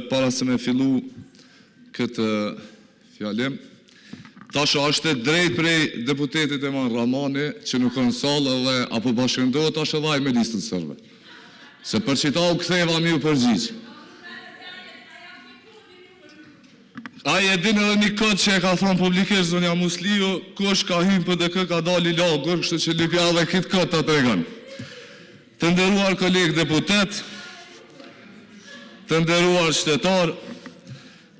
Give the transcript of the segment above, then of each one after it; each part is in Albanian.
para se me fillu këtë fjalim, tash është drejt prej deputetit Eman Ramani, që nuk në salë dhe apo bashkëndohet tash edhe me listën sërbe. Se për qita u ktheva mi u përgjigjë. Aje din edhe një këtë që e ka thonë publikisht zonja Musliu, kush ka hymë për dhe kë ka dali lagër, kështë që lipja dhe kitë këtë të tregan. Të nderuar kolegë deputet, të nderuar qytetar,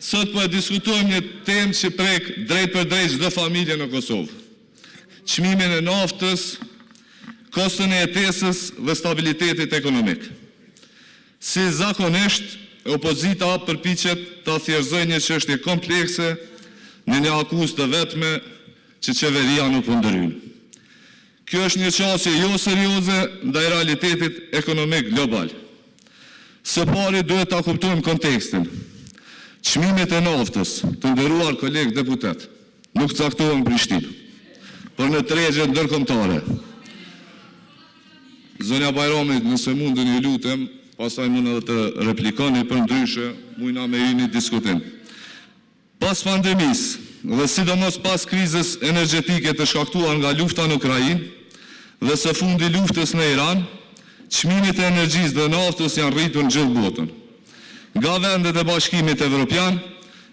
sot po e diskutojmë një temë që prek drejt për drejt çdo familje në Kosovë. Çmimin e naftës, kostën e jetesës dhe stabilitetit ekonomik. Si zakonisht, opozita përpiqet ta thjerëzojë një çështje komplekse në një akuzë të vetme që qeveria nuk po ndryn. Kjo është një çështje jo serioze ndaj realitetit ekonomik global. Së pari duhet ta kuptojmë kontekstin. Çmimet e naftës, të nderuar kolegë deputet, nuk caktohen në Prishtinë, por në tregje ndërkombëtare. Zonja Bajrami, nëse mundeni ju lutem, pastaj mund edhe të replikoni, për ndryshe mujna me ju një diskutim. Pas pandemisë dhe sidomos pas krizës energjetike të shkaktuar nga lufta në Ukrainë dhe së fundi luftës në Iran, çmimet e energjisë dhe naftës janë rritur në gjithë botën. Nga vendet e Bashkimit Evropian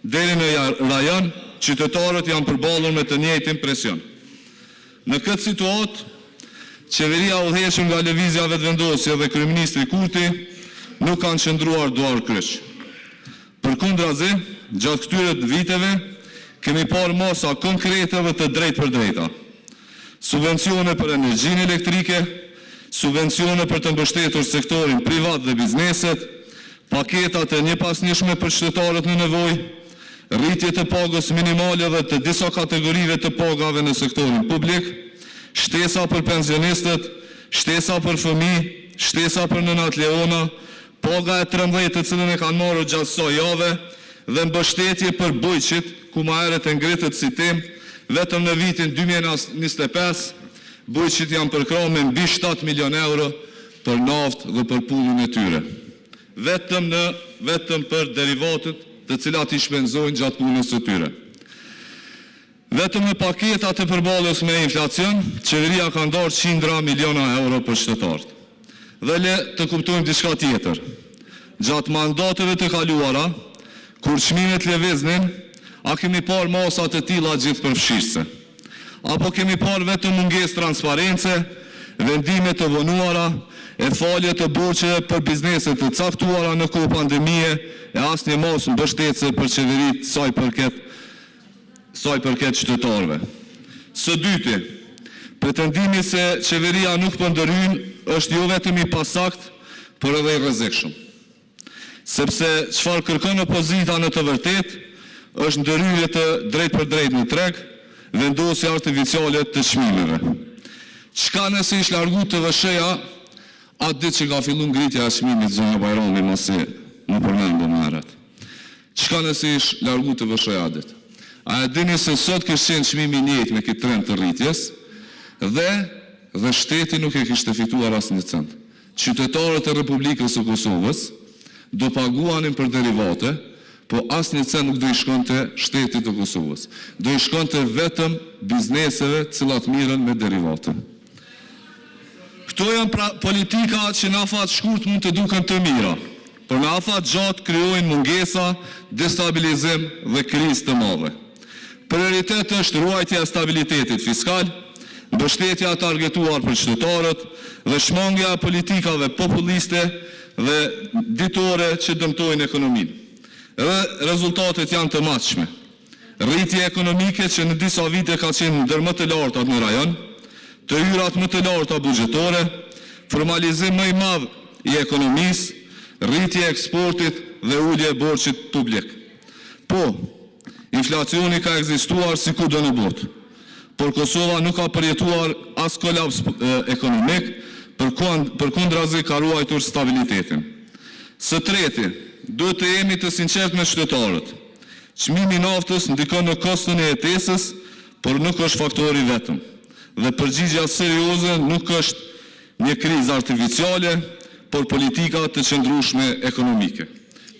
deri në rajon, qytetarët janë përballur me të njëjtin presion. Në këtë situatë, qeveria udhëhequr nga lëvizja vetëvendosje dhe kryeministri Kurti nuk kanë qëndruar duar kryq. Përkundrazi, gjatë këtyre viteve kemi parë masa konkrete dhe të drejtë për drejta. Subvencione për energjinë elektrike, subvencione për të mbështetur sektorin privat dhe bizneset, paketat e njëpasnjëshme për qytetarët në nevojë, rritje të pagës minimale dhe të disa kategorive të pagave në sektorin publik, shtesa për pensionistët, shtesa për fëmijë, shtesa për nënat leona, paga e 13 të cilën e kanë marrë gjatë kësaj jave dhe mbështetje për bujqit, ku më herët e ngritët si temë, vetëm në vitin 2025, bujqit janë përkrahur me mbi 7 milion euro për naftë dhe për pullin e tyre. Vetëm për derivatet të cilat i shpenzojnë gjatë punës së tyre. Vetëm në paketat e përballës me inflacion, qeveria ka ndarë qindra miliona euro për qytetarët. Dhe le të kuptojmë diçka tjetër. Gjatë mandateve të kaluara, kur çmimet lëviznin, a kemi parë masa të tilla gjithëpërfshirëse? Apo kemi parë vetëm mungesë transparence, vendime të vonuara, e falje të borxheve për bizneset të caktuara në kohë pandemie e asnjë mos mbështetëse për qeveritë saj përket qytetarëve. Së dyti, pretendimi se qeveria nuk po ndryn është jo vetëm i pasakt, por edhe i rrezikshëm. Sepse çfarë kërkon opozita në të vërtetë është ndërhyrje të drejt për drejt në treg, vendosje artificiale të çmimeve. Çka nëse ish largu të VSH-ja, atë ditë që ka filluar ngritja e çmimit zonja Bajrami masi më përmendëm më herët. Çka nëse ish largu të VSH-ja atë ditë? A e dini se sot kishte qenë çmimi i njëjtë me këtë trend të rritjes dhe shteti nuk e kishte fituar asnjë cent. Qytetarët e Republikës së Kosovës do paguanin për derivate, po asnjë cent nuk do i shkonte shtetit të Kosovës. Do i shkonte vetëm bizneseve cilat mirën me derivate. Këto janë politika që në afat shkurt mund të duken të mira, por në afat gjatë krijojnë mungesa, destabilizim dhe krizë të mëdha. Prioritet është ruajtja e stabilitetit fiskal, mbështetja targetuar për qytetarët dhe shmangja e politikave populiste dhe ditore që dëmtojnë ekonominë. Dhe rezultatet janë të matshme. Rritje ekonomike që në disa vite ka qenë ndër më të larta në rajon, të hyrat më të larta buxhetore, formalizim më i madh i ekonomisë, rritje e eksportit dhe ulje e borxhit publik. Po, inflacioni ka ekzistuar si kudo në botë, por Kosova nuk ka përjetuar as kolaps ekonomik, përkundrazi ka ruajtur stabilitetin. Së treti, duhet të jemi të sinqert me qytetarët. Çmimi i naftës ndikon në kostën e jetesës, por nuk është faktori vetëm. Dhe përgjigjja serioze nuk është një krizë artificiale, por politika të qëndrueshme ekonomike.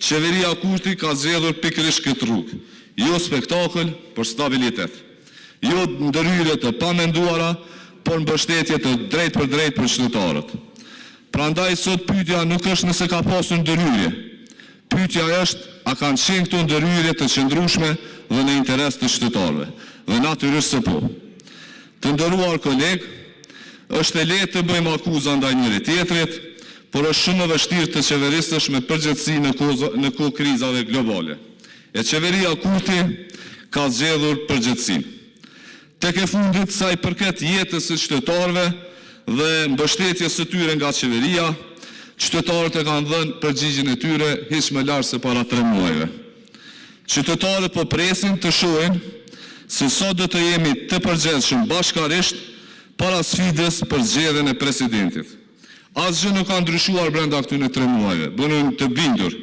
qeveria Kurti ka zgjedhur pikërisht këtë rrugë, jo spektakël, por stabilitet. Jo ndërhyrje të pamenduara, por mbështetje të drejt për drejt për qytetarët. Prandaj sot pyetja nuk është nëse ka pasur ndërhyrje. Pyetja është a kanë qenë këto ndërhyrje të qëndrueshme dhe në interes të qytetarëve. Dhe natyrisht se po. Të nderuar kolegë, është e lehtë të bëjmë akuza ndaj njëri tjetrit, por është shumë e vështirë të qeverisësh me përgjegjësi në kohë krizave globale. E qeveria Kurti ka zgjedhur përgjegjësinë. Tek e fundit sa i përket jetës së qytetarëve dhe mbështetjes së tyre nga qeveria, qytetarët e kanë dhënë përgjigjen e tyre hiç më lart se para 3 muajve. Qytetarët po presin të shohin se sot do të jemi të përgjegjshëm bashkarisht para sfidës për zgjedhjen e presidentit. Asgjë nuk ka ndryshuar brenda këtyre 3 muajve, bënojmë të bindur.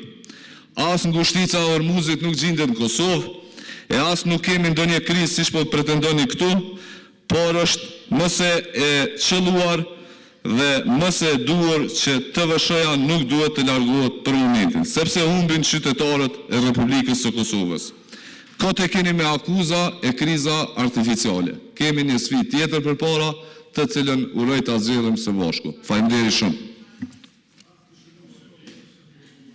As ngushtica e Hormuzit nuk gjendet në Kosovë, e as nuk kemi ndonjë krizë siç po pretendoni këtu, por është më se e qelluar dhe më se e duhur që TVSH-ja nuk duhet të largohet për momentin, sepse humbin qytetarët e Republikës së Kosovës. Kote keni me akuza e kriza artificiale. Kemi një sfidë tjetër përpara, të cilën uroj ta zgjedhim së bashku. Faleminderit shumë.